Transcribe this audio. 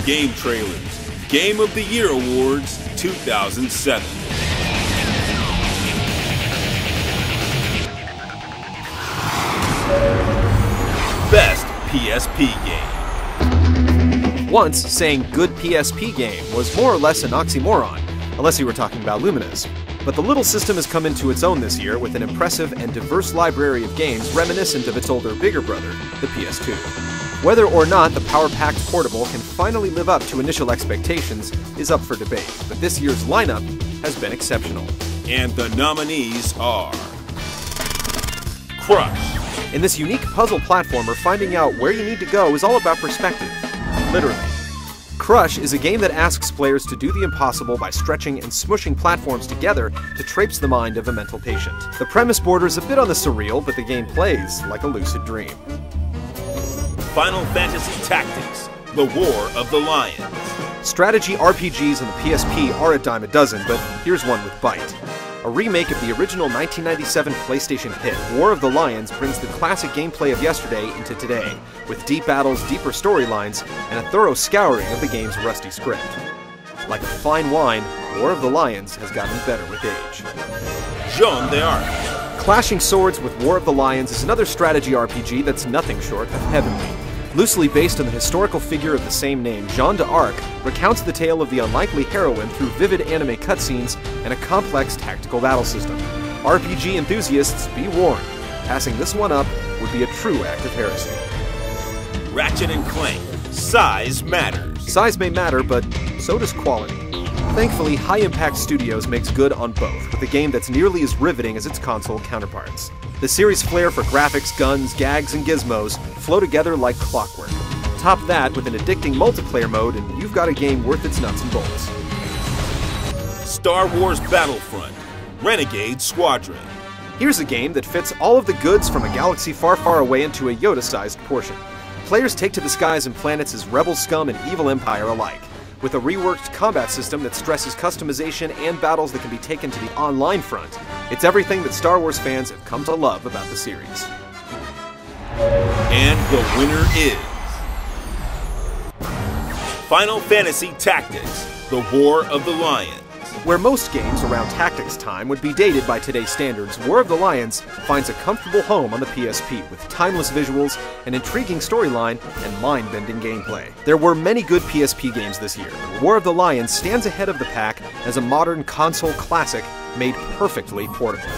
Gametrailers Game of the Year Awards 2007. Best PSP Game. Once, saying good PSP game was more or less an oxymoron, unless you were talking about Luminous. But the little system has come into its own this year with an impressive and diverse library of games reminiscent of its older, bigger brother, the PS2. Whether or not the power-packed portable can finally live up to initial expectations is up for debate, but this year's lineup has been exceptional. And the nominees are Crush. In this unique puzzle platformer, finding out where you need to go is all about perspective. Literally. Crush is a game that asks players to do the impossible by stretching and smushing platforms together to traipse the mind of a mental patient. The premise borders a bit on the surreal, but the game plays like a lucid dream. Final Fantasy Tactics: The War of the Lions. Strategy RPGs on the PSP are a dime a dozen, but here's one with bite. A remake of the original 1997 PlayStation hit, War of the Lions brings the classic gameplay of yesterday into today, with deep battles, deeper storylines, and a thorough scouring of the game's rusty script. Like a fine wine, War of the Lions has gotten better with age. Jean d'Arc. Clashing Swords with War of the Lions is another strategy RPG that's nothing short of heavenly. Loosely based on the historical figure of the same name, Jean d'Arc recounts the tale of the unlikely heroine through vivid anime cutscenes and a complex tactical battle system. RPG enthusiasts, be warned, passing this one up would be a true act of heresy. Ratchet & Clank: Size Matters. Size may matter, but so does quality. Thankfully, High Impact Studios makes good on both, with a game that's nearly as riveting as its console counterparts. The series' flair for graphics, guns, gags, and gizmos flow together like clockwork. Top that with an addicting multiplayer mode, and you've got a game worth its nuts and bolts. Star Wars Battlefront: Renegade Squadron. Here's a game that fits all of the goods from a galaxy far, far away into a Yoda-sized portion. Players take to the skies and planets as rebel scum and evil empire alike, with a reworked combat system that stresses customization and battles that can be taken to the online front. It's everything that Star Wars fans have come to love about the series. And the winner is Final Fantasy Tactics: The War of the Lions. Where most games around tactics time would be dated by today's standards, War of the Lions finds a comfortable home on the PSP with timeless visuals, an intriguing storyline, and mind-bending gameplay. There were many good PSP games this year, but War of the Lions stands ahead of the pack as a modern console classic made perfectly portable.